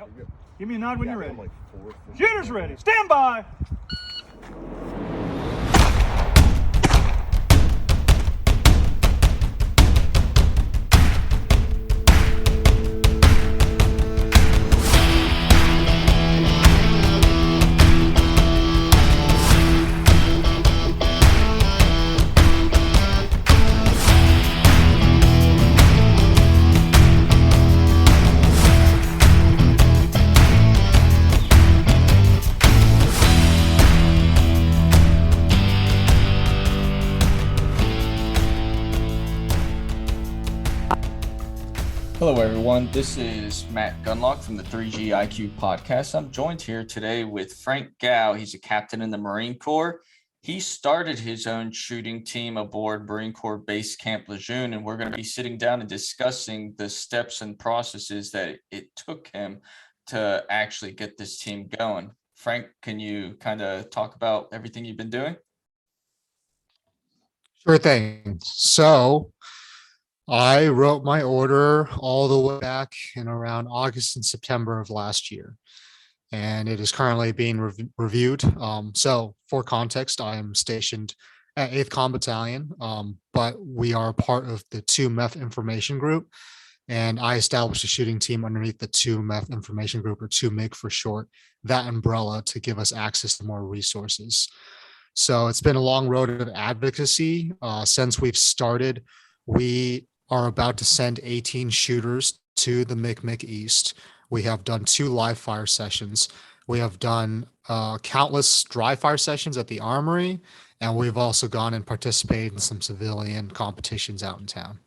Yep. Give me a nod when you're ready. Like fourth. Shooter's ready. Stand by. Hello, everyone. This is Matt Gunlock from the 3G IQ podcast. I'm joined here today with Frank Gow. He's a captain in the Marine Corps. He started his own shooting team aboard Marine Corps Base Camp Lejeune, and we're going to be sitting down and discussing the steps and processes that it took him to actually get this team going. Frank, can you kind of talk about everything you've been doing? Sure thing. So I wrote my order all the way back in around August and September of last year, and it is currently being reviewed. So for context, I am stationed at 8th Com Battalion, but we are part of the 2 MEF information group, and I established a shooting team underneath the 2 MEF information group, or 2 MIG for short, that umbrella, to give us access to more resources. So it's been a long road of advocacy. Since we've started, we are about to send 18 shooters to the MIC East. We have done 2 live fire sessions. We have done countless dry fire sessions at the Armory, and we've also gone and participated in some civilian competitions out in town.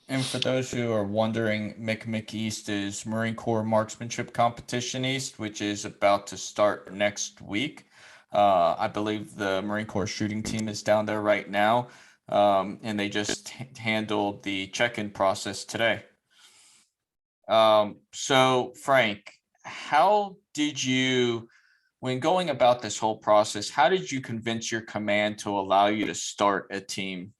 And for those who are wondering, MIC East is Marine Corps Marksmanship Competition East, which is about to start next week. I believe the Marine Corps shooting team is down there right now. And they just handled the check-in process today. So Frank, how did you, when going about this whole process, how did you convince your command to allow you to start a team?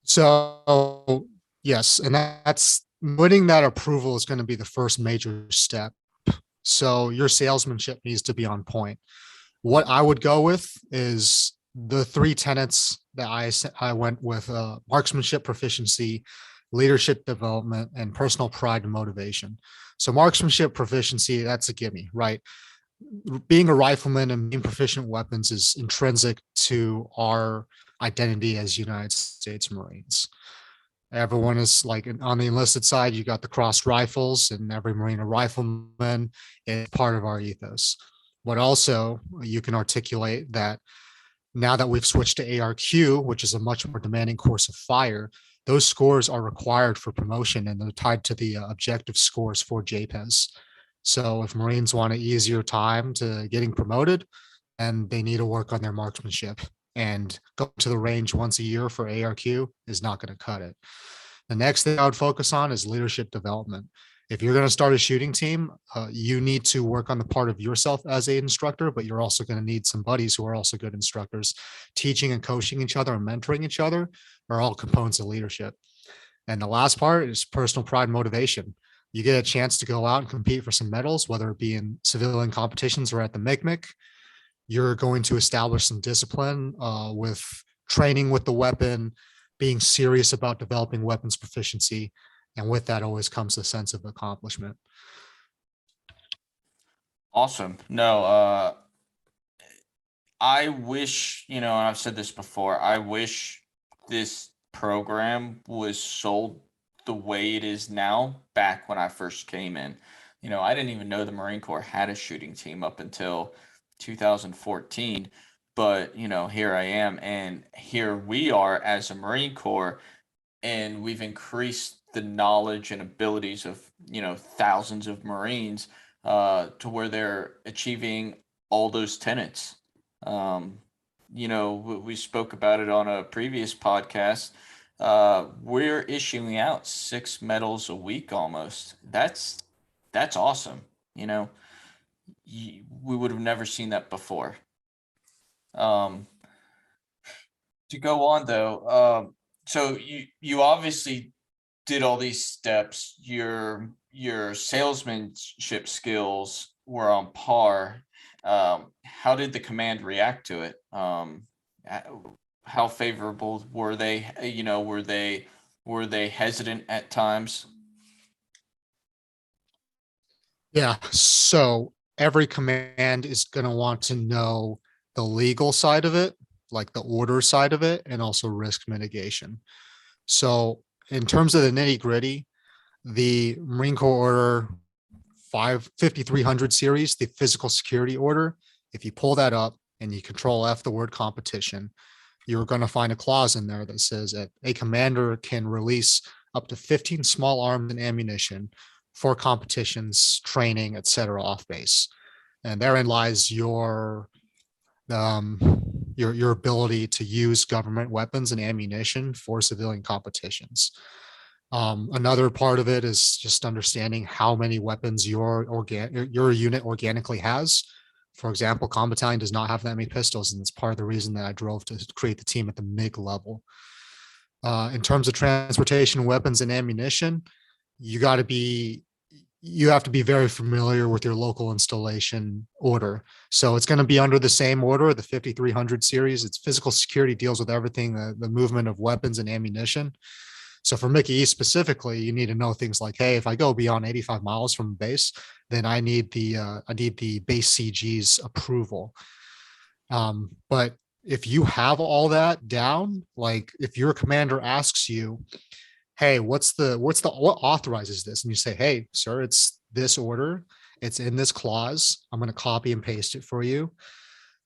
So yes, and that's winning that approval is going to be the first major step. So your salesmanship needs to be on point. What I would go with is the 3 tenets that I went with: marksmanship, proficiency, leadership development, and personal pride and motivation. So marksmanship, proficiency, that's a gimme, right? Being a rifleman and being proficient in weapons is intrinsic to our identity as United States Marines. Everyone is like, on the enlisted side, you got the crossed rifles, and every Marine a rifleman is part of our ethos. But also you can articulate that now that we've switched to ARQ, which is a much more demanding course of fire, those scores are required for promotion, and they're tied to the objective scores for JPES. So if Marines want an easier time to getting promoted, and they need to work on their marksmanship, and go to the range once a year for ARQ is not going to cut it. The next thing I would focus on is leadership development. If you're going to start a shooting team, you need to work on the part of yourself as an instructor, but you're also going to need some buddies who are also good instructors. Teaching and coaching each other and mentoring each other are all components of leadership. And the last part is personal pride and motivation. You get a chance to go out and compete for some medals, whether it be in civilian competitions or at the MIC. You're going to establish some discipline with training with the weapon, being serious about developing weapons proficiency. And with that always comes a sense of accomplishment. Awesome. No, I wish, and I've said this before, I wish this program was sold the way it is now back when I first came in. I didn't even know the Marine Corps had a shooting team up until 2014. But, here I am, and here we are as a Marine Corps, and we've increased the knowledge and abilities of, thousands of Marines to where they're achieving all those tenets. We spoke about it on a previous podcast. We're issuing out 6 medals a week almost. That's awesome. We would have never seen that before. To go on though, so you obviously did all these steps, your salesmanship skills were on par. How did the command react to it? How favorable were they? Were they hesitant at times? Yeah. So every command is going to want to know the legal side of it, like the order side of it, and also risk mitigation. So in terms of the nitty gritty, the Marine Corps Order 5300 series, the physical security order, if you pull that up and you control F the word competition, you're going to find a clause in there that says that a commander can release up to 15 small arms and ammunition for competitions, training, etc. off base. And therein lies um, your ability to use government weapons and ammunition for civilian competitions. Another part of it is just understanding how many weapons your unit organically has. For example, Combat Battalion does not have that many pistols, and it's part of the reason that I drove to create the team at the MiG level. In terms of transportation, weapons, and ammunition, you have to be very familiar with your local installation order. So it's going to be under the same order, the 5300 series. It's physical security, deals with everything, the movement of weapons and ammunition. So for Mickey East specifically, you need to know things like, hey, if I go beyond 85 miles from base, then I need the base CG's approval. But if you have all that down, like if your commander asks you, hey, what authorizes this? And you say, hey, sir, it's this order. It's in this clause. I'm going to copy and paste it for you.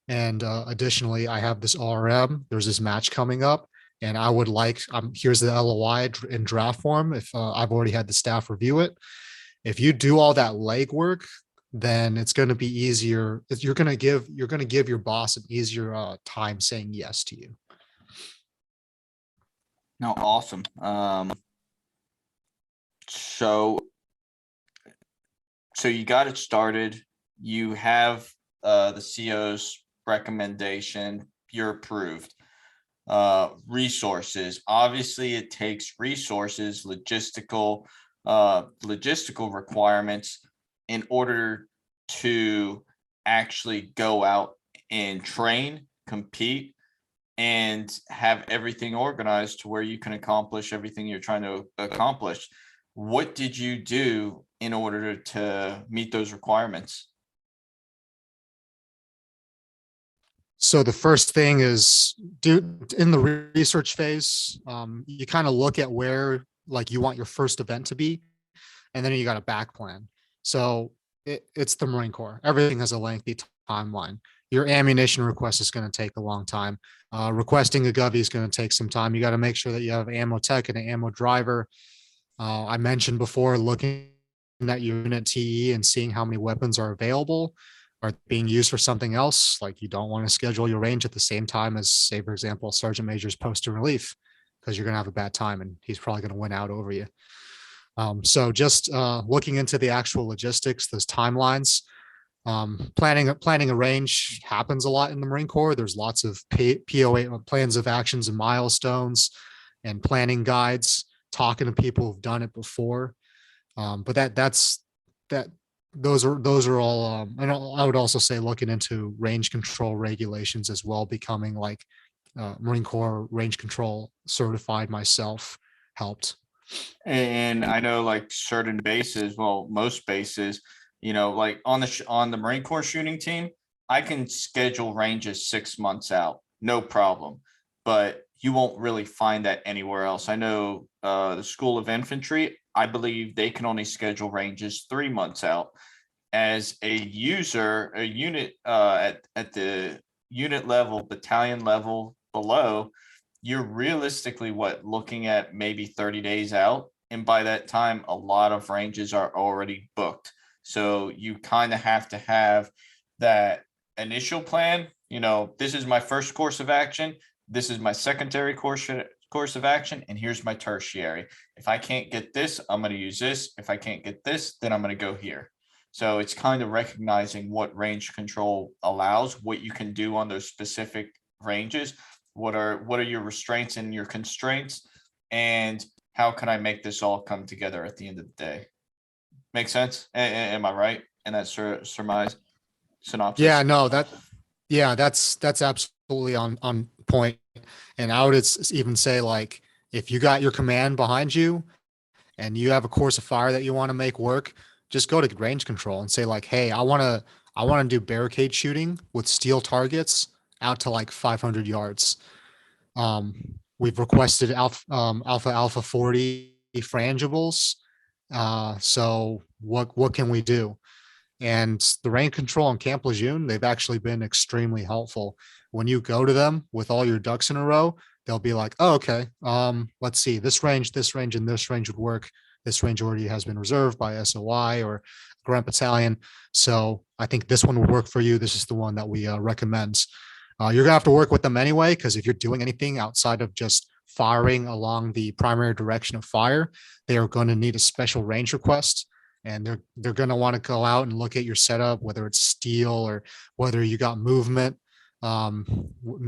And additionally, I have this RM. There's this match coming up. And I would like, here's the LOI in draft form. If I've already had the staff review it. If you do all that legwork, then it's going to be easier. You're going to give your boss an easier time saying yes to you. No, awesome. So you got it started. You have the CO's recommendation. You're approved. Resources. Obviously, it takes resources, logistical requirements in order to actually go out and train, compete, and have everything organized to where you can accomplish everything you're trying to accomplish. What did you do in order to meet those requirements? So the first thing is in the research phase, you kind of look at where like you want your first event to be, and then you got a back plan. So it's the Marine Corps. Everything has a lengthy timeline. Your ammunition request is going to take a long time. Requesting a Govy is going to take some time. You got to make sure that you have ammo tech and an ammo driver. I mentioned before looking at your unit TE and seeing how many weapons are available are being used for something else. Like you don't want to schedule your range at the same time as, say, for example, Sergeant Major's post and relief, because you're going to have a bad time and he's probably going to win out over you. So just looking into the actual logistics, those timelines, planning a range happens a lot in the Marine Corps. There's lots of POA plans of actions and milestones and planning guides, talking to people who've done it before. But those are all, and I would also say looking into range control regulations as well, becoming like Marine Corps range control certified myself helped. And I know like certain bases, well, most bases, like on the Marine Corps shooting team, I can schedule ranges 6 months out, no problem. But you won't really find that anywhere else. I know the School of Infantry, I believe they can only schedule ranges 3 months out. As a user, a unit at the unit level, battalion level below, you're realistically looking at maybe 30 days out. And by that time, a lot of ranges are already booked. So you kind of have to have that initial plan. This is my first course of action. This is my secondary course of action. And here's my tertiary. If I can't get this, I'm going to use this. If I can't get this, then I'm going to go here. So it's kind of recognizing what range control allows, what you can do on those specific ranges. What are your restraints and your constraints, and how can I make this all come together at the end of the day? Make sense? Am I right in that surmise synopsis? Yeah, no, that's absolutely on point. And I would even say, like, if you got your command behind you and you have a course of fire that you want to make work, just go to range control and say, like, hey, I want to do barricade shooting with steel targets out to like 500 yards. We've requested alpha 40 frangibles. So what can we do? And the range control on Camp Lejeune, they've actually been extremely helpful. When you go to them with all your ducks in a row, they'll be like, oh, okay, let's see, this range, and this range would work. This range already has been reserved by SOI or Grunt Battalion. So I think this one will work for you. This is the one that we recommend. You're gonna have to work with them anyway, because if you're doing anything outside of just firing along the primary direction of fire, they are going to need a special range request, and they're going to want to go out and look at your setup, whether it's steel or whether you got movement.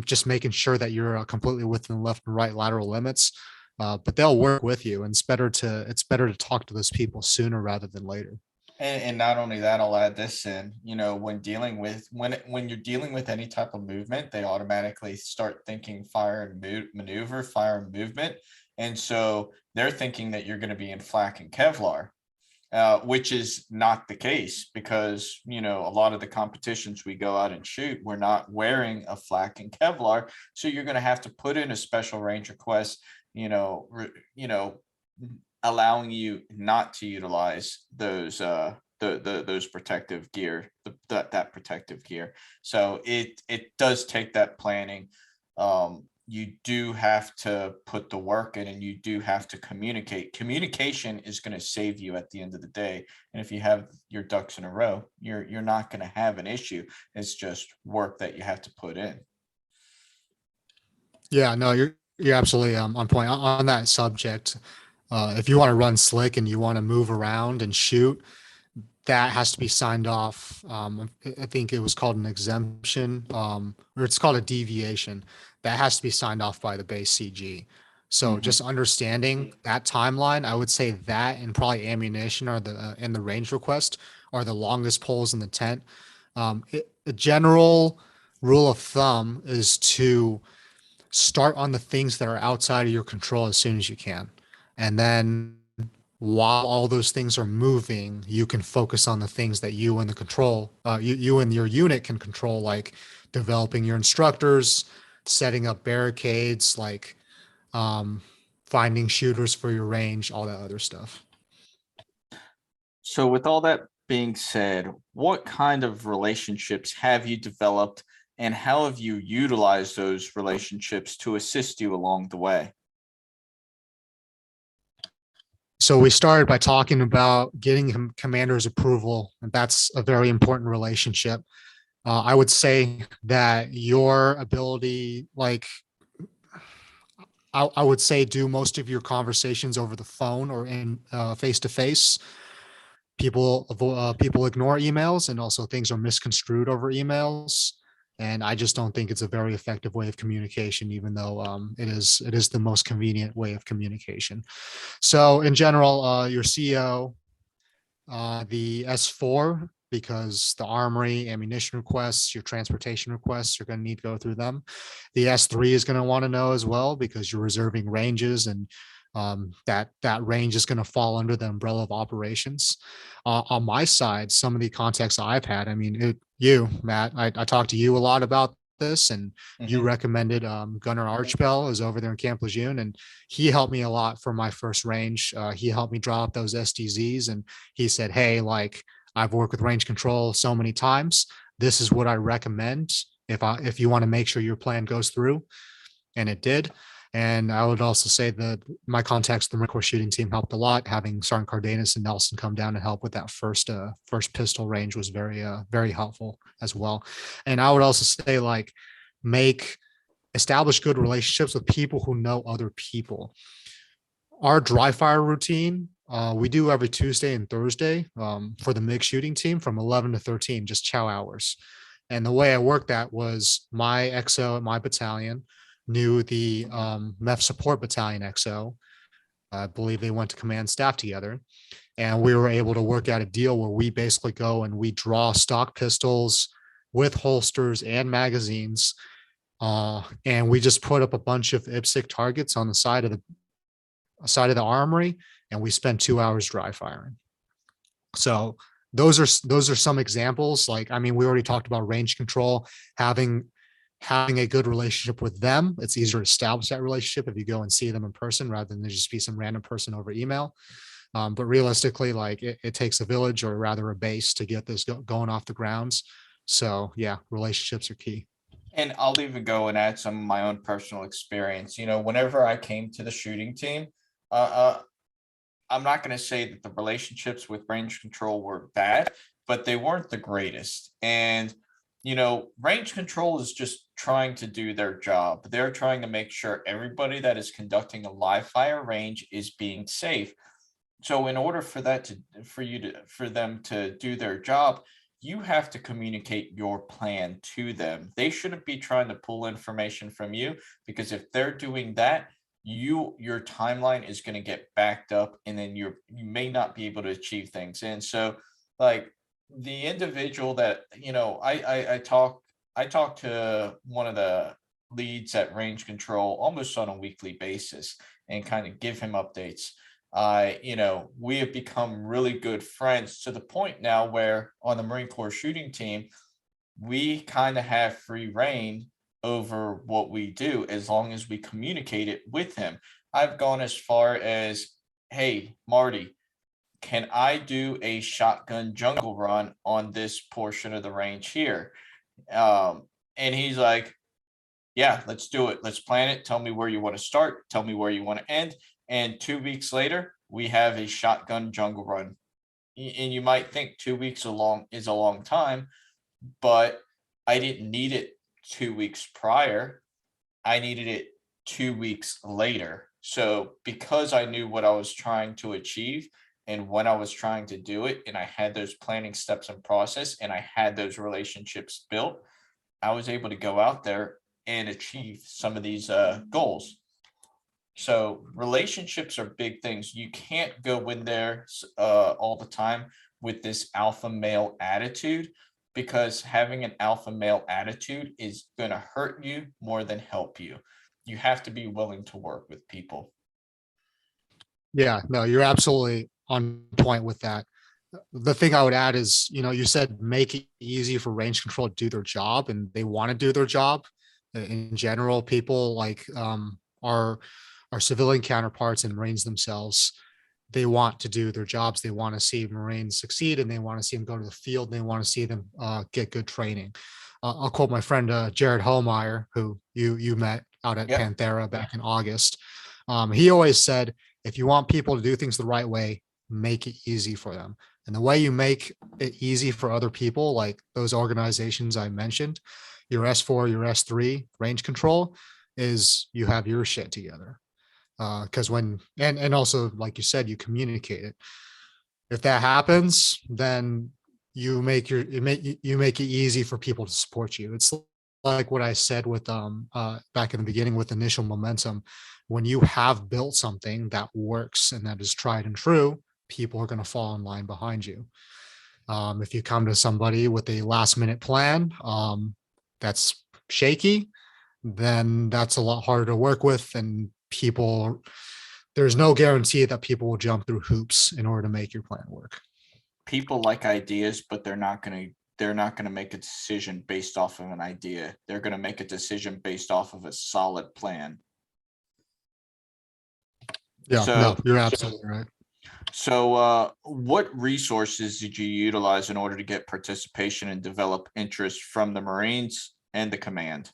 Just making sure that you're completely within the left and right lateral limits. But they'll work with you, and it's better to talk to those people sooner rather than later. And not only that, I'll add this in, when you're dealing with any type of movement, they automatically start thinking fire and maneuver, fire and movement. And so they're thinking that you're going to be in flak and Kevlar, which is not the case, because, a lot of the competitions we go out and shoot, we're not wearing a flak and Kevlar. So you're going to have to put in a special range request, allowing you not to utilize those those protective gear, that protective gear. So it does take that planning. You do have to put the work in, and you do have to communicate. Communication is going to save you at the end of the day. And if you have your ducks in a row, you're not going to have an issue. It's just work that you have to put in. Yeah, no, you're absolutely on point on that subject. If you want to run slick and you want to move around and shoot, that has to be signed off. I think it was called an exemption, or it's called a deviation. That has to be signed off by the base CG. So just understanding that timeline, I would say that and probably ammunition are and the range request are the longest poles in the tent. The general rule of thumb is to start on the things that are outside of your control as soon as you can. And then while all those things are moving, you can focus on the things that you and you and your unit can control, like developing your instructors, setting up barricades, like finding shooters for your range, all that other stuff. So with all that being said, what kind of relationships have you developed, and how have you utilized those relationships to assist you along the way? So we started by talking about getting commander's approval, and that's a very important relationship. I would say that your ability, like, I would say, do most of your conversations over the phone or in face to face. People ignore emails, and also things are misconstrued over emails. And I just don't think it's a very effective way of communication, even though it is the most convenient way of communication. So in general, your CEO, the S4, because the armory, ammunition requests, your transportation requests, you're going to need to go through them. The S3 is going to want to know as well, because you're reserving ranges, and that range is going to fall under the umbrella of operations. On my side, some of the contacts I've had, I mean, Matt, I talked to you a lot about this, and you recommended Gunnar Archbell is over there in Camp Lejeune, and he helped me a lot for my first range. He helped me draw up those SDZs, and he said, hey, like, I've worked with range control so many times. This is what I recommend if you want to make sure your plan goes through. And it did. And I would also say that my contacts, the Marine Corps shooting team, helped a lot. Having Sergeant Cardenas and Nelson come down and help with that first pistol range was very helpful as well. And I would also say, like, establish good relationships with people who know other people. Our dry fire routine, we do every Tuesday and Thursday for the MIG shooting team from 11 to 13, just chow hours. And the way I worked that was my XO at my battalion knew the MEF support battalion XO. I believe they went to command staff together, and we were able to work out a deal where we basically go and we draw stock pistols with holsters and magazines. And we just put up a bunch of IPSC targets on the side of the armory, and we spent 2 hours dry firing. So those are some examples. Like, I mean, we already talked about range control, having a good relationship with them. It's easier to establish that relationship if you go and see them in person rather than just be some random person over email. But realistically, like it takes a village, or rather a base, to get this going off the grounds. So yeah, relationships are key. And I'll even go and add some of my own personal experience. Whenever I came to the shooting team, I'm not going to say that the relationships with range control were bad, but they weren't the greatest. And, range control is just trying to do their job. They're trying to make sure everybody that is conducting a live fire range is being safe. So in order for them to do their job, you have to communicate your plan to them. They shouldn't be trying to pull information from you, because if they're doing that, your timeline is going to get backed up, and then you may not be able to achieve things. And so, like, the individual that I talk to one of the leads at range control almost on a weekly basis and kind of give him updates. We have become really good friends, to the point now where on the Marine Corps shooting team, we kind of have free reign over what we do as long as we communicate it with him. I've gone as far as, hey, Marty, can I do a shotgun jungle run on this portion of the range here? And he's like, yeah, let's do it. Let's plan it. Tell me where you want to start. Tell me where you want to end. And 2 weeks later, we have a shotgun jungle run. And you might think 2 weeks is a long time, but I didn't need it 2 weeks prior. I needed it 2 weeks later. So because I knew what I was trying to achieve and when I was trying to do it, and I had those planning steps and process, and I had those relationships built, I was able to go out there and achieve some of these goals. So relationships are big things. You can't go in there all the time with this alpha male attitude, because having an alpha male attitude is going to hurt you more than help you. You have to be willing to work with people. Yeah, no, you're absolutely on point with that. The thing I would add is, you said make it easy for range control to do their job, and they want to do their job. In general, people like our civilian counterparts and Marines themselves, they want to do their jobs. They want to see Marines succeed, and they want to see them go to the field. And they want to see them get good training. I'll quote my friend Jared Hallmeyer, who you met out at Panthera back in August. He always said, if you want people to do things the right way, make it easy for them. And the way you make it easy for other people, like those organizations I mentioned, your S4, your S3 range control, is you have your shit together. Because and also, like you said, you communicate it. If that happens, then you make it easy for people to support you. It's like what I said with back in the beginning with initial momentum. When you have built something that works and that is tried and true, people are going to fall in line behind you. If you come to somebody with a last minute plan that's shaky, then that's a lot harder to work with, and there's no guarantee that people will jump through hoops in order to make your plan work. People like ideas, but they're not going to make a decision based off of an idea. They're going to make a decision based off of a solid plan. Yeah, no, you're absolutely right. So what resources did you utilize in order to get participation and develop interest from the Marines and the command?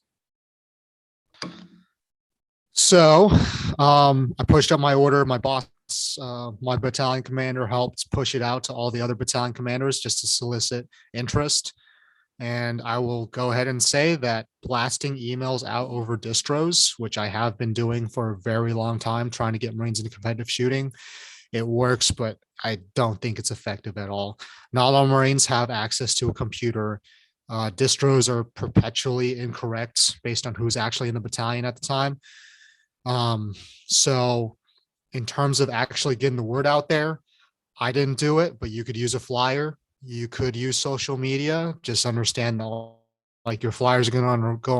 So I pushed up my order. My boss, my battalion commander, helped push it out to all the other battalion commanders just to solicit interest. And I will go ahead and say that blasting emails out over distros, which I have been doing for a very long time, trying to get Marines into competitive shooting, it works, but I don't think it's effective at all. Not all Marines have access to a computer. Distros are perpetually incorrect based on who's actually in the battalion at the time. So in terms of actually getting the word out there, I didn't do it, but you could use a flyer. You could use social media. Just understand that like your flyers are going to go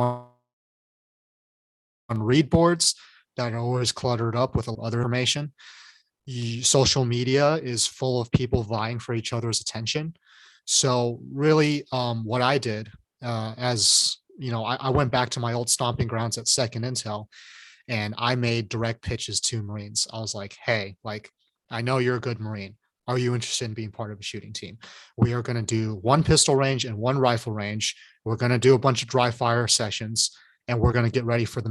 on read boards that are always cluttered up with other information. Social media is full of people vying for each other's attention. So really, what I did, as you know, I went back to my old stomping grounds at Second Intel, and I made direct pitches to Marines. I was like, hey, like, I know you're a good Marine. Are you interested in being part of a shooting team? We are going to do one pistol range and one rifle range. We're going to do a bunch of dry fire sessions, and we're going to get ready for the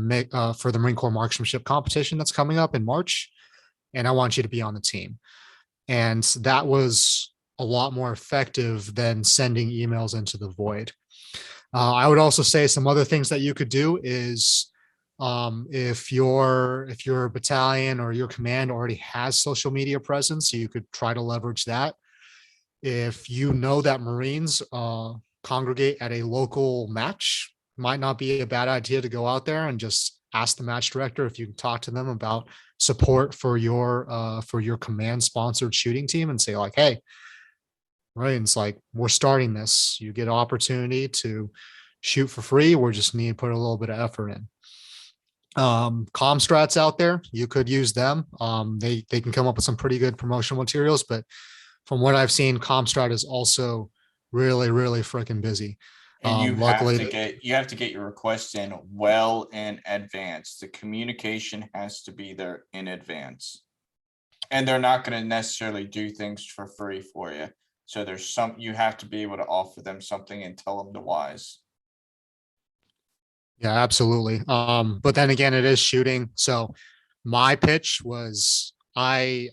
Marine Corps marksmanship competition that's coming up in March. And I want you to be on the team. And that was a lot more effective than sending emails into the void. I would also say some other things that you could do is if your battalion or your command already has social media presence, you could try to leverage that. If you know that Marines congregate at a local match, might not be a bad idea to go out there and just ask the match director if you can talk to them about support for your command sponsored shooting team, and say like, hey, Marines, like, we're starting this. You get an opportunity to shoot for free. We're just need to put a little bit of effort in. Comstrats out there, you could use them. They can come up with some pretty good promotional materials, but from what I've seen, Comstrat is also really, really freaking busy. And Luckily, you have to get your requests in well in advance. The communication has to be there in advance. And they're not going to necessarily do things for free for you. So you have to be able to offer them something and tell them the whys. yeah, absolutely. But then again, it is shooting. So my pitch was I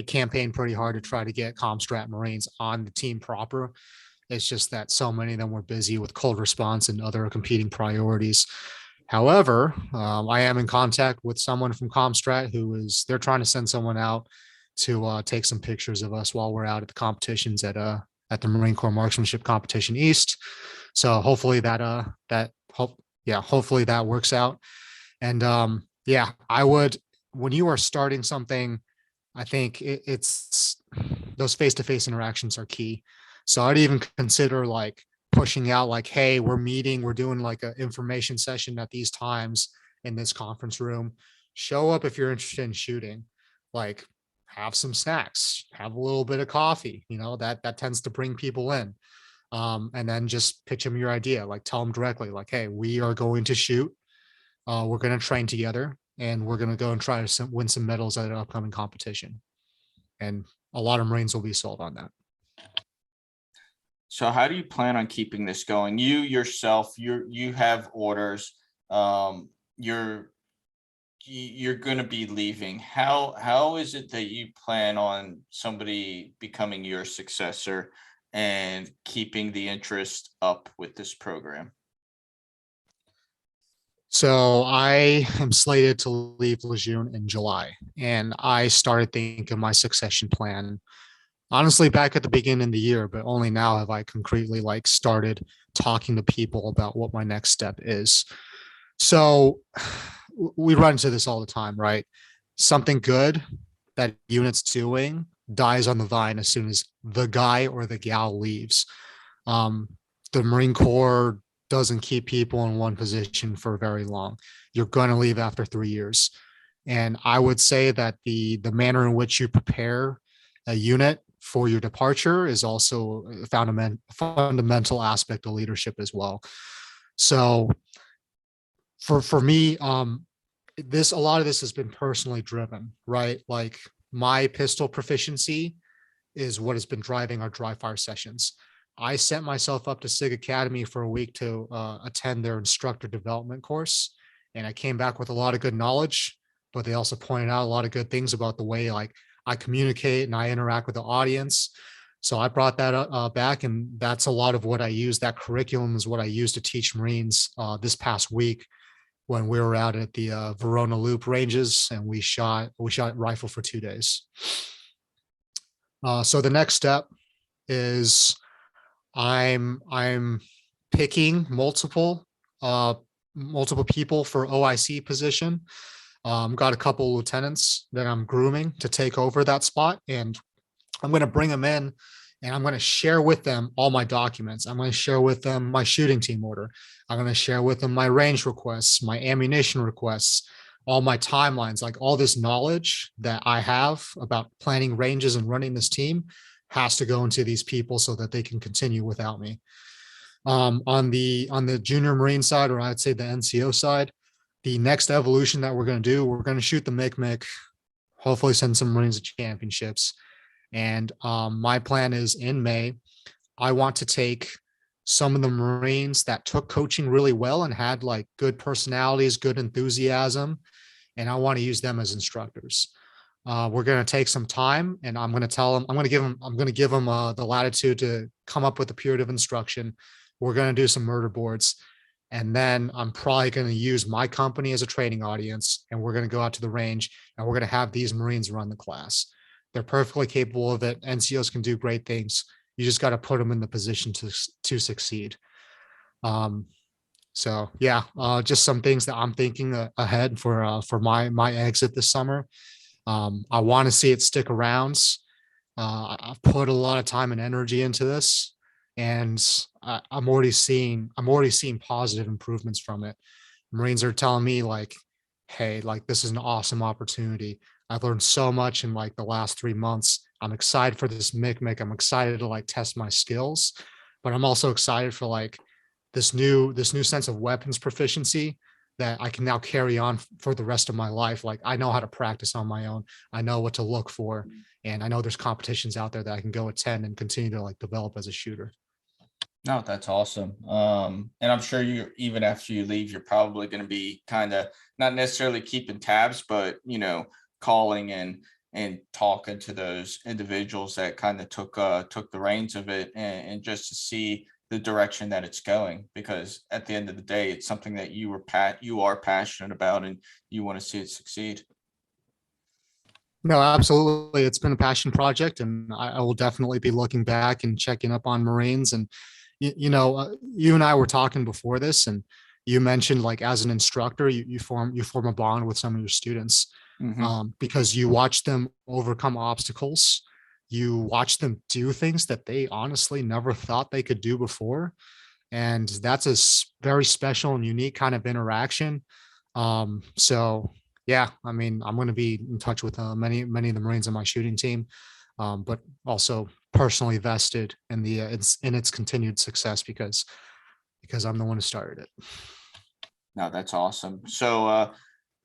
campaigned pretty hard to try to get Comstrat Marines on the team proper. It's just that so many of them were busy with cold response and other competing priorities. However, I am in contact with someone from Comstrat they're trying to send someone out to take some pictures of us while we're out at the competitions at the Marine Corps Marksmanship Competition East. So hopefully hopefully that works out. And I would, when you are starting something, I think it's those face-to-face interactions are key. So I'd even consider like pushing out like, hey, we're doing like an information session at these times in this conference room. Show up if you're interested in shooting. Like, have some snacks, have a little bit of coffee, that tends to bring people in. And then just pitch them your idea, like tell them directly, like, hey, we are going to shoot. We're going to train together, and we're going to go and try to win some medals at an upcoming competition. And a lot of Marines will be sold on that. So how do you plan on keeping this going? You yourself, you have orders. You're going to be leaving. How is it that you plan on somebody becoming your successor and keeping the interest up with this program? So I am slated to leave Lejeune in July, and I started thinking my succession plan honestly back at the beginning of the year, but only now have I concretely like started talking to people about what my next step is. So we run into this all the time, right? Something good that unit's doing dies on the vine as soon as the guy or the gal leaves. The Marine Corps doesn't keep people in one position for very long. You're going to leave after 3 years. And I would say that the manner in which you prepare a unit for your departure is also a fundamental aspect of leadership as well. So for me, a lot of this has been personally driven, right? Like, my pistol proficiency is what has been driving our dry fire sessions. I set myself up to SIG Academy for a week to attend their instructor development course, and I came back with a lot of good knowledge, but they also pointed out a lot of good things about the way like I communicate and I interact with the audience. So I brought that back, and that's a lot of what I use. That curriculum is what I used to teach Marines this past week when we were out at the Verona Loop ranges, and we shot rifle for 2 days. So the next step is I'm picking multiple people for OIC position. Got a couple lieutenants that I'm grooming to take over that spot, and I'm going to bring them in and I'm going to share with them all my documents. I'm going to share with them my shooting team order. I'm going to share with them my range requests, my ammunition requests, all my timelines, like all this knowledge that I have about planning ranges and running this team has to go into these people so that they can continue without me. On the junior Marine side, or I'd say the NCO side, the next evolution that we're going to do, we're going to shoot the MIC, hopefully send some Marines to championships. And my plan is in May, I want to take some of the Marines that took coaching really well and had like good personalities, good enthusiasm, and I want to use them as instructors. We're going to take some time, and I'm going to tell them, I'm going to give them the latitude to come up with a period of instruction. We're going to do some murder boards, and then I'm probably going to use my company as a training audience, and we're going to go out to the range, and we're going to have these Marines run the class. They're perfectly capable of it. NCOs can do great things. You just got to put them in the position to succeed. So yeah, just some things that I'm thinking ahead for my exit this summer. I want to see it stick around. I've put a lot of time and energy into this, and I'm already seeing positive improvements from it. Marines are telling me like, hey, like this is an awesome opportunity. I've learned so much in like the last 3 months. I'm excited for this MIC. I'm excited to like test my skills, but I'm also excited for like this new sense of weapons proficiency that I can now carry on for the rest of my life. Like I know how to practice on my own. I know what to look for, and I know there's competitions out there that I can go attend and continue to like develop as a shooter. No, that's awesome. And I'm sure you, even after you leave, you're probably going to be kind of not necessarily keeping tabs, but calling and talking to those individuals that kind of took the reins of it, and just to see the direction that it's going, because at the end of the day, it's something that you are passionate about, and you want to see it succeed. No, absolutely. It's been a passion project, and I will definitely be looking back and checking up on Marines. And you and I were talking before this, and you mentioned like as an instructor, you form a bond with some of your students. Because you watch them overcome obstacles. You watch them do things that they honestly never thought they could do before. And that's a very special and unique kind of interaction. So yeah, I mean, I'm going to be in touch with many of the Marines on my shooting team, but also personally vested in its continued success because I'm the one who started it. No, that's awesome. So,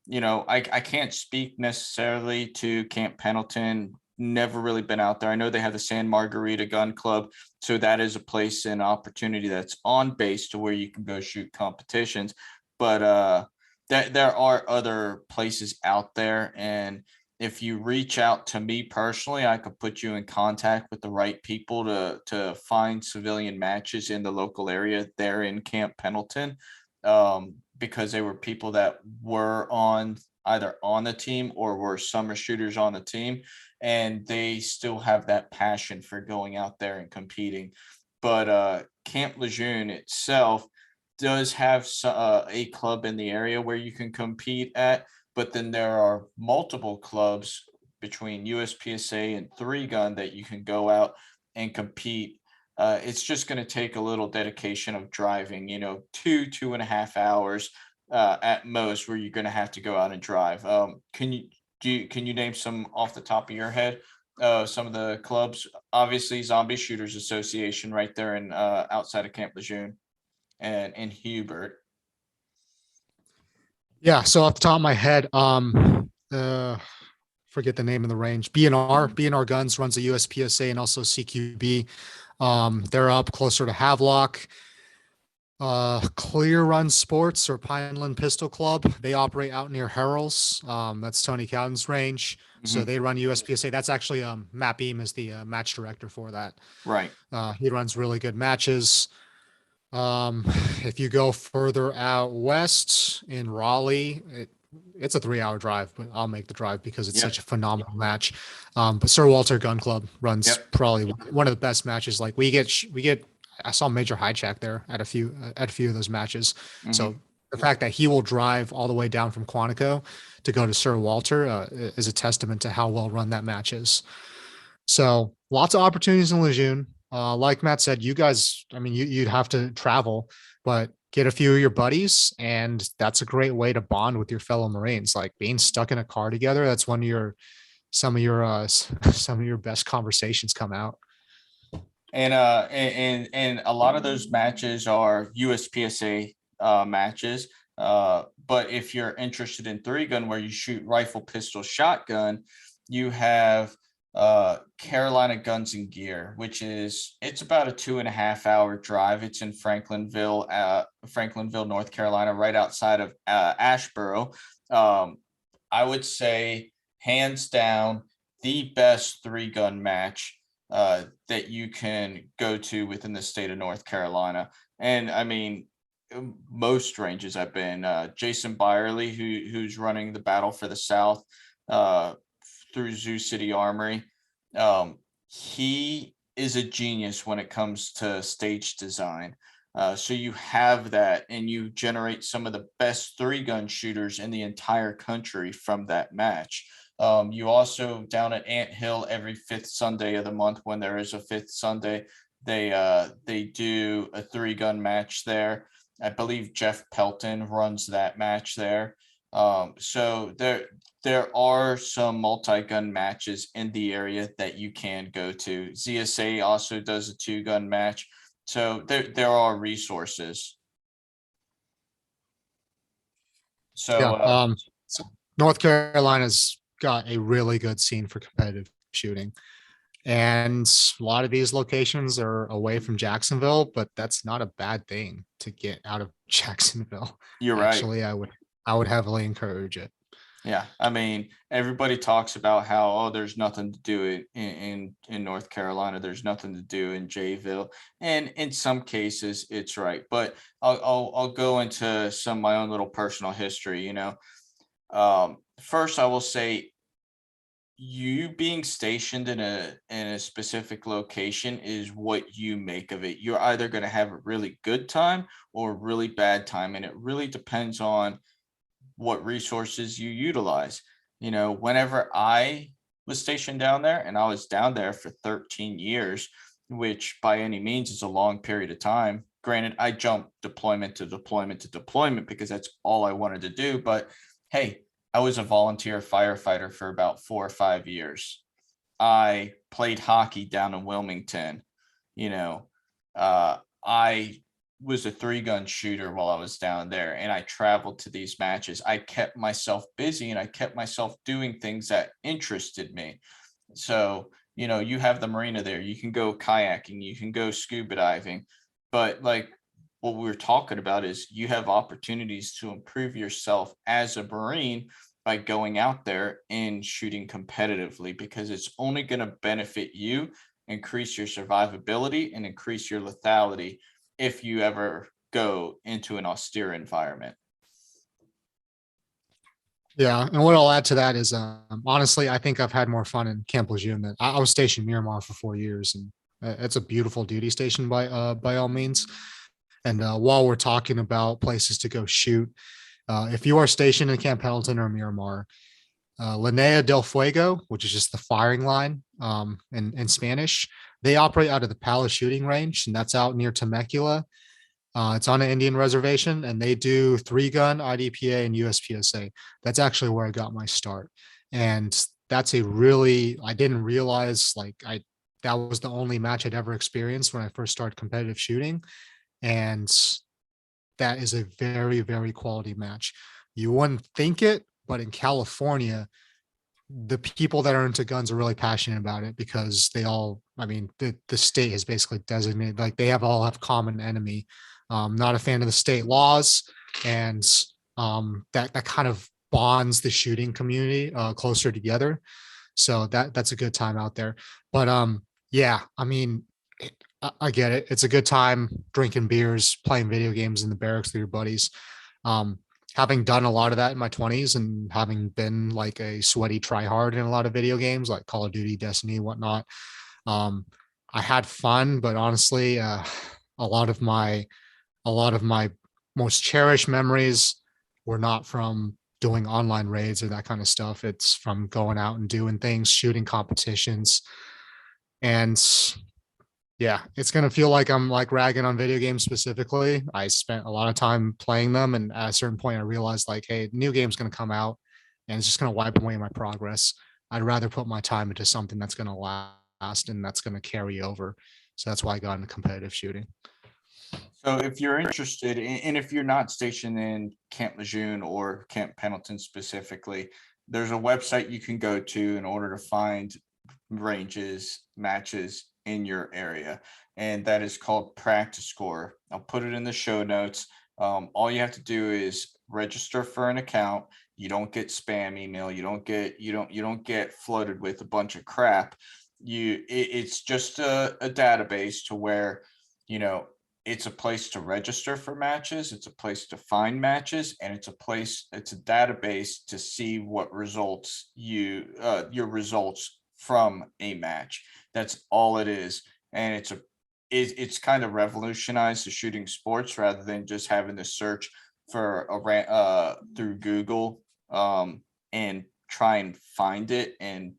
I can't speak necessarily to Camp Pendleton. Never really been out there. I know they have the San Margarita Gun Club, so that is a place and opportunity that's on base to where you can go shoot competitions. But there are other places out there, and if you reach out to me personally, I could put you in contact with the right people to find civilian matches in the local area there in Camp Pendleton. Because they were people that were either on the team or were summer shooters on the team, and they still have that passion for going out there and competing. But Camp Lejeune itself does have a club in the area where you can compete at, but then there are multiple clubs between USPSA and 3-gun that you can go out and compete. It's just going to take a little dedication of driving, 2.5 hours at most, where you're going to have to go out and drive. Can you name some off the top of your head? Some of the clubs? Obviously, Zombie Shooters Association right there in outside of Camp Lejeune and in Hubert. Yeah. So off the top of my head, forget the name of the range. B&R Guns runs a USPSA and also CQB. They're up closer to Havelock. Clear Run Sports or Pineland Pistol Club, they operate out near Harrell's. That's Tony Cowden's range. So they run USPSA. That's actually Matt Beam is the match director for that. Right. He runs really good matches. If you go further out west in Raleigh, it's a 3-hour drive, but I'll make the drive because it's such a phenomenal match. But Sir Walter Gun Club runs probably one of the best matches. Like we get, I saw Major Hijack there at a few of those matches. So the fact that he will drive all the way down from Quantico to go to Sir Walter is a testament to how well run that match is. So lots of opportunities in Lejeune. Like Matt said, you guys, I mean, you'd have to travel, but get a few of your buddies, and that's a great way to bond with your fellow Marines. Like being stuck in a car together, that's one of your some of your best conversations come out. And a lot of those matches are USPSA matches. But if you're interested in 3-gun where you shoot rifle, pistol, shotgun, you have Carolina Guns and Gear, which it's about a 2.5 hour drive. It's in Franklinville, North Carolina, right outside of Asheboro. I would say hands down the best 3-gun match that you can go to within the state of North Carolina. And I mean, most ranges I've been, Jason Byerly, who's running the Battle for the South through Zoo City Armory. He is a genius when it comes to stage design. So you have that, and you generate some of the best 3-gun shooters in the entire country from that match. You also, down at Ant Hill, every 5th Sunday of the month, when there is a 5th Sunday, they do a 3-gun match there. I believe Jeff Pelton runs that match there. So there are some multi-gun matches in the area that you can go to. ZSA also does a 2-gun match. So there are resources. So, yeah, so North Carolina's got a really good scene for competitive shooting. And a lot of these locations are away from Jacksonville, but that's not a bad thing to get out of Jacksonville. You're right. Actually, I would heavily encourage it. Yeah, I mean, everybody talks about how, there's nothing to do in North Carolina. There's nothing to do in Jayville, and in some cases, it's right. But I'll go into some of my own little personal history. First, I will say, you being stationed in a specific location is what you make of it. You're either going to have a really good time or a really bad time, and it really depends on what resources you utilize. Whenever I was stationed down there, and I was down there for 13 years, which by any means is a long period of time. Granted, I jumped deployment to deployment to deployment because that's all I wanted to do. But hey, I was a volunteer firefighter for about 4 or 5 years. I played hockey down in Wilmington. I was a 3-gun shooter while I was down there, and I traveled to these matches. I kept myself busy, and I kept myself doing things that interested me. So, you have the marina there. You can go kayaking, you can go scuba diving, but like what we were talking about is you have opportunities to improve yourself as a Marine by going out there and shooting competitively, because it's only going to benefit you, increase your survivability, and increase your lethality if you ever go into an austere environment. Yeah, and what I'll add to that is, honestly, I think I've had more fun in Camp Lejeune than I was stationed in Miramar for 4 years, and it's a beautiful duty station by all means. And while we're talking about places to go shoot, if you are stationed in Camp Pendleton or Miramar, Linea del Fuego, which is just the firing line in Spanish, they operate out of the Palace shooting range, and that's out near Temecula. It's on an Indian reservation, and they do 3-gun, IDPA, and USPSA. That's actually where I got my start. And that's I didn't realize that was the only match I'd ever experienced when I first started competitive shooting. And that is a very, very quality match. You wouldn't think it, but in California, the people that are into guns are really passionate about it, because the state has basically designated, like they all have common enemy. Not a fan of the state laws, and that kind of bonds the shooting community closer together. So that's a good time out there. But yeah, I mean, I get it. It's a good time drinking beers, playing video games in the barracks with your buddies. Having done a lot of that in my 20s, and having been like a sweaty tryhard in a lot of video games like Call of Duty, Destiny, whatnot, I had fun, but honestly, a lot of my most cherished memories were not from doing online raids or that kind of stuff. It's from going out and doing things, shooting competitions. And yeah, it's going to feel like I'm like ragging on video games specifically. I spent a lot of time playing them. And at a certain point, I realized like, hey, new game's going to come out and it's just going to wipe away my progress. I'd rather put my time into something that's going to last and that's going to carry over. So that's why I got into competitive shooting. So if you're interested, and if you're not stationed in Camp Lejeune or Camp Pendleton specifically, there's a website you can go to in order to find ranges, matches in your area, and that is called Practice Score. I'll put it in the show notes. All you have to do is register for an account. You don't get spam email. You don't get flooded with a bunch of crap. It's just a database to where, you know, it's a place to register for matches. It's a place to find matches, and it's a database to see what results your results from a match. That's all it is. And it's kind of revolutionized the shooting sports rather than just having to search for through Google and try and find it and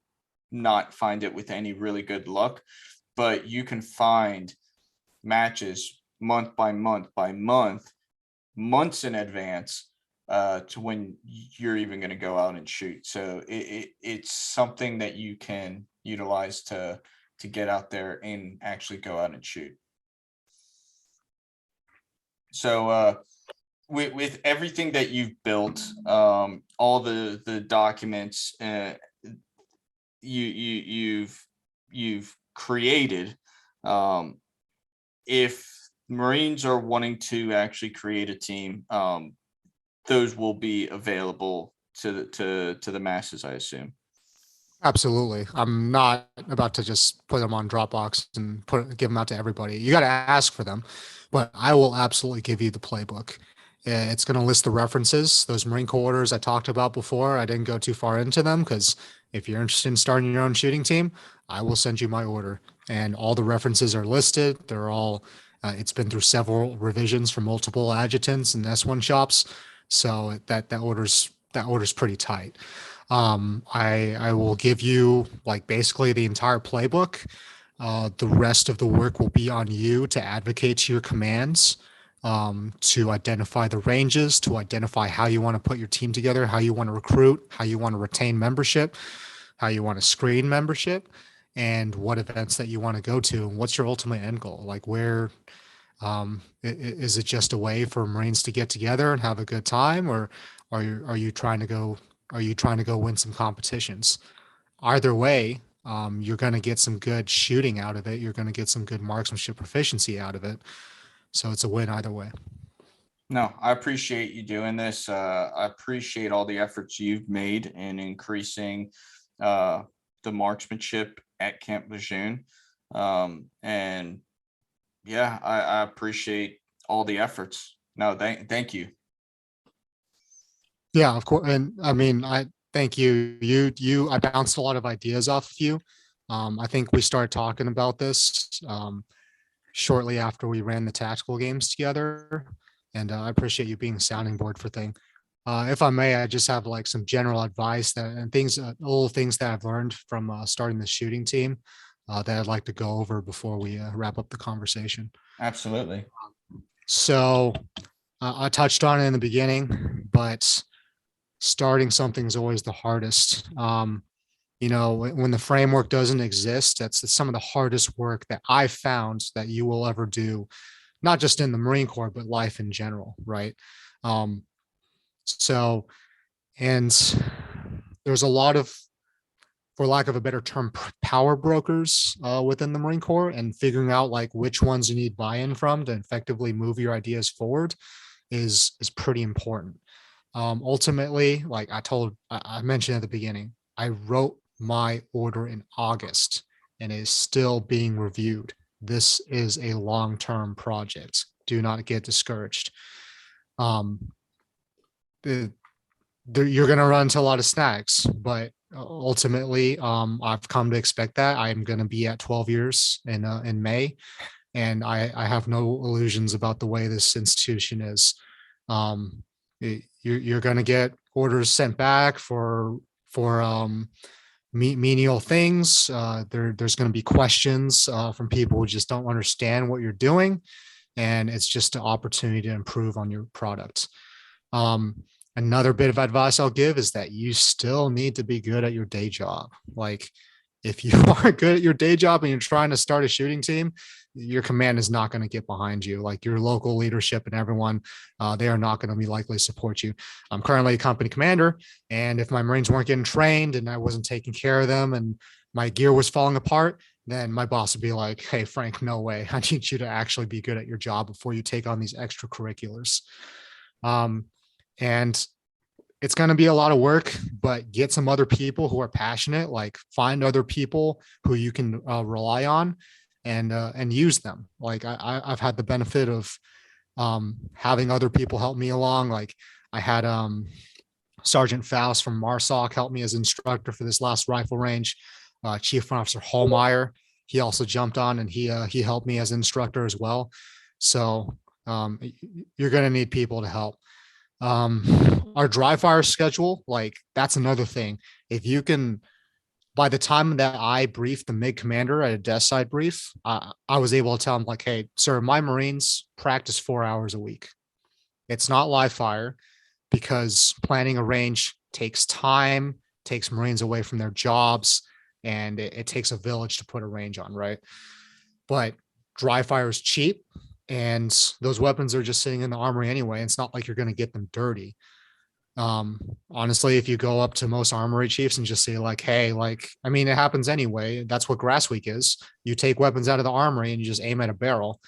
not find it with any really good luck. But you can find matches month by month, months in advance to when you're even going to go out and shoot. So it's something that you can utilize to get out there and actually go out and shoot. So with everything that you've built, all the documents you've created, if Marines are wanting to actually create a team, those will be available to the masses, I assume. Absolutely. I'm not about to just put them on Dropbox and give them out to everybody. You got to ask for them, but I will absolutely give you the playbook. It's going to list the references, those Marine Corps orders I talked about before. I didn't go too far into them because if you're interested in starting your own shooting team, I will send you my order, and all the references are listed. They're all it's been through several revisions from multiple adjutants and S1 shops, so that order's pretty tight. I will give you like basically the entire playbook. The rest of the work will be on you to advocate to your commands, to identify the ranges, to identify how you want to put your team together, how you want to recruit, how you want to retain membership, how you want to screen membership, and what events that you want to go to, and what's your ultimate end goal. Like where is it just a way for Marines to get together and have a good time, or are you trying to go win some competitions? Either way, you're going to get some good shooting out of it. You're going to get some good marksmanship proficiency out of it. So it's a win either way. No, I appreciate you doing this. I appreciate all the efforts you've made in increasing the marksmanship at Camp Lejeune. And yeah, I appreciate all the efforts. No, thank you. Yeah, of course. And I mean, I thank you. I bounced a lot of ideas off of you. I think we started talking about this shortly after we ran the tactical games together. And I appreciate you being a sounding board for things. If I may, I just have like some general advice and things, little things that I've learned from starting the shooting team that I'd like to go over before we wrap up the conversation. Absolutely. So I touched on it in the beginning, but starting something is always the hardest. You know, when the framework doesn't exist, that's some of the hardest work that I've found that you will ever do, not just in the Marine Corps, but life in general, right? So, and there's a lot of, for lack of a better term, power brokers within the Marine Corps, and figuring out like which ones you need buy-in from to effectively move your ideas forward is pretty important. Ultimately, like I mentioned at the beginning, I wrote my order in August and it is still being reviewed. This is a long-term project. Do not get discouraged. You're going to run into a lot of snags, but ultimately, I've come to expect that. I'm going to be at 12 years in May, and I have no illusions about the way this institution is. You're going to get orders sent back for menial things. There's going to be questions from people who just don't understand what you're doing, and it's just an opportunity to improve on your product. Another bit of advice I'll give is that you still need to be good at your day job. Like, if you aren't good at your day job and you're trying to start a shooting team, your command is not going to get behind you. Like, your local leadership and everyone, they are not going to be likely to support you. I'm currently a company commander, and if my Marines weren't getting trained and I wasn't taking care of them and my gear was falling apart, then my boss would be like, hey, Frank, no way. I need you to actually be good at your job before you take on these extracurriculars. And it's going to be a lot of work, but get some other people who are passionate. Like, find other people who you can rely on and use them. Like, I've had the benefit of having other people help me along. Like, I had Sergeant Faust from MARSOC help me as instructor for this last rifle range. Chief Officer Hallmeyer, he also jumped on and he helped me as instructor as well. So you're going to need people to help. Our dry fire schedule, like, that's another thing. If you can, by the time that I briefed the MIG commander at a desk side brief, I was able to tell him, like, hey, sir, my Marines practice 4 hours a week. It's not live fire, because planning a range takes time, takes Marines away from their jobs, and it takes a village to put a range on, right? But dry fire is cheap, and those weapons are just sitting in the armory anyway. It's not like you're going to get them dirty. Honestly, if you go up to most armory chiefs and just say, like, hey, like, I mean, it happens anyway. That's what Grass Week is. You take weapons out of the armory and you just aim at a barrel.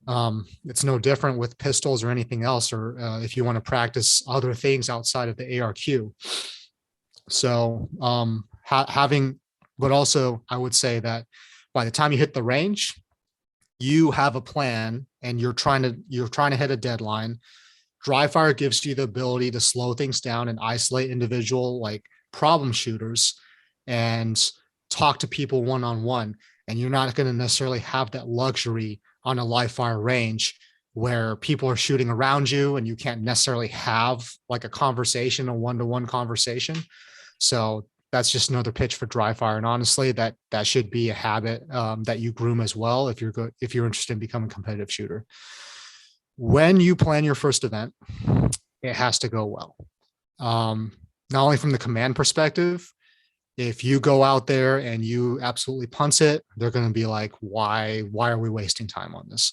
It's no different with pistols or anything else, or if you want to practice other things outside of the ARQ. So but also I would say that by the time you hit the range, you have a plan and you're trying to hit a deadline. Dry fire gives you the ability to slow things down and isolate individual, like, problem shooters and talk to people one-on-one. And you're not going to necessarily have that luxury on a live fire range where people are shooting around you and you can't necessarily have, like, a conversation, a one-to-one conversation. So that's just another pitch for dry fire. And honestly, that should be a habit that you groom as well if you're interested in becoming a competitive shooter. When you plan your first event, it has to go well. Not only from the command perspective, if you go out there and you absolutely punts it, they're going to be like, why are we wasting time on this?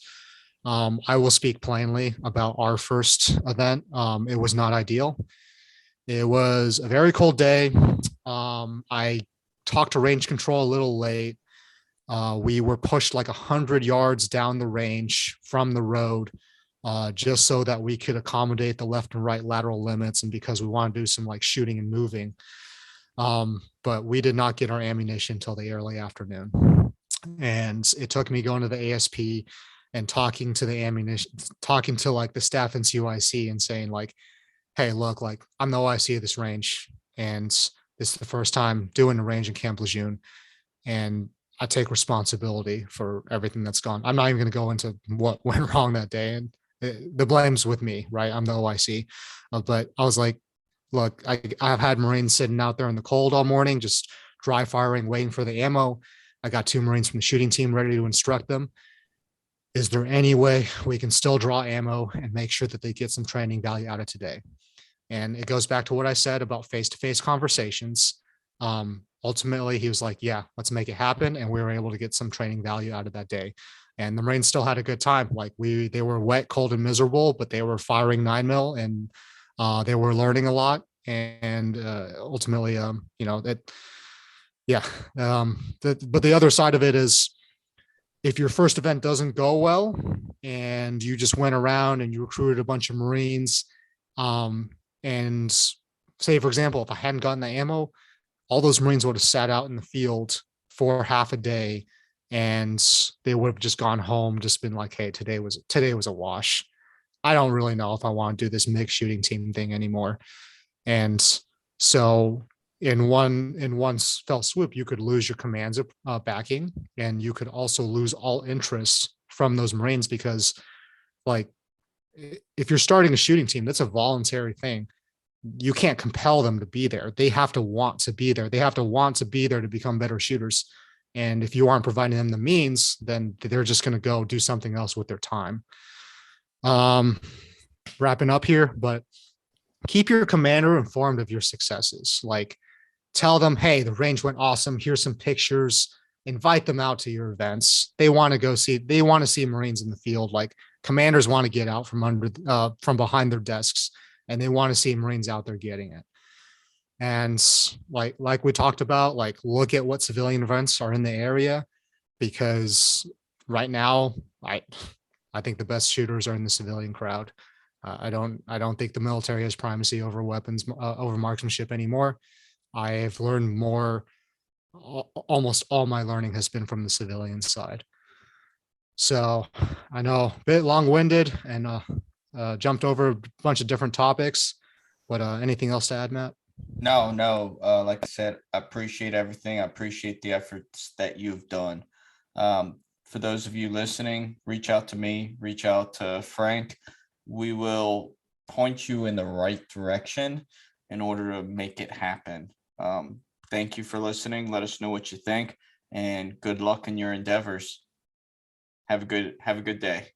I will speak plainly about our first event. It was not ideal. It was a very cold day. I talked to range control a little late. We were pushed like 100 yards down the range from the road, just so that we could accommodate the left and right lateral limits, and because we want to do some, like, shooting and moving. But we did not get our ammunition until the early afternoon. And it took me going to the ASP and talking to like the staff in CUIC and saying, like, hey, look, like, I'm the OIC of this range, and this is the first time doing a range in Camp Lejeune, and I take responsibility for everything that's gone. I'm not even going to go into what went wrong that day, and the blame's with me, right? I'm the OIC. But I was like, look, I've had Marines sitting out there in the cold all morning, just dry firing, waiting for the ammo. I got 2 Marines from the shooting team ready to instruct them. Is there any way we can still draw ammo and make sure that they get some training value out of today? And it goes back to what I said about face-to-face conversations. Ultimately, he was like, yeah, let's make it happen. And we were able to get some training value out of that day. And the Marines still had a good time. Like, they were wet, cold, and miserable, but they were firing 9mm, and they were learning a lot. And ultimately, but the other side of it is, if your first event doesn't go well and you just went around and you recruited a bunch of Marines, and say, for example, if I hadn't gotten the ammo, all those Marines would have sat out in the field for half a day, and they would have just gone home, just been like, hey, today was a wash. I don't really know if I want to do this mixed shooting team thing anymore. And so in one fell swoop, you could lose your command's backing, and you could also lose all interest from those Marines, because, like, if you're starting a shooting team, that's a voluntary thing. You can't compel them to be there. They have to want to be there. They have to want to be there to become better shooters. And if you aren't providing them the means, then they're just going to go do something else with their time. Wrapping up here, but keep your commander informed of your successes. Like, tell them, hey, the range went awesome. Here's some pictures. Invite them out to your events. They want to see Marines in the field. Like, commanders want to get out from behind their desks, and they want to see Marines out there getting it. And like we talked about, like, look at what civilian events are in the area, because right now, I think the best shooters are in the civilian crowd. I don't think the military has primacy over weapons, over marksmanship anymore. I have learned more. Almost all my learning has been from the civilian side. So I know, a bit long-winded and jumped over a bunch of different topics, but anything else to add, Matt? No. Like I said, I appreciate everything. I appreciate the efforts that you've done. For those of you listening, reach out to me, reach out to Frank. We will point you in the right direction in order to make it happen. Thank you for listening. Let us know what you think, and good luck in your endeavors. Have a good day.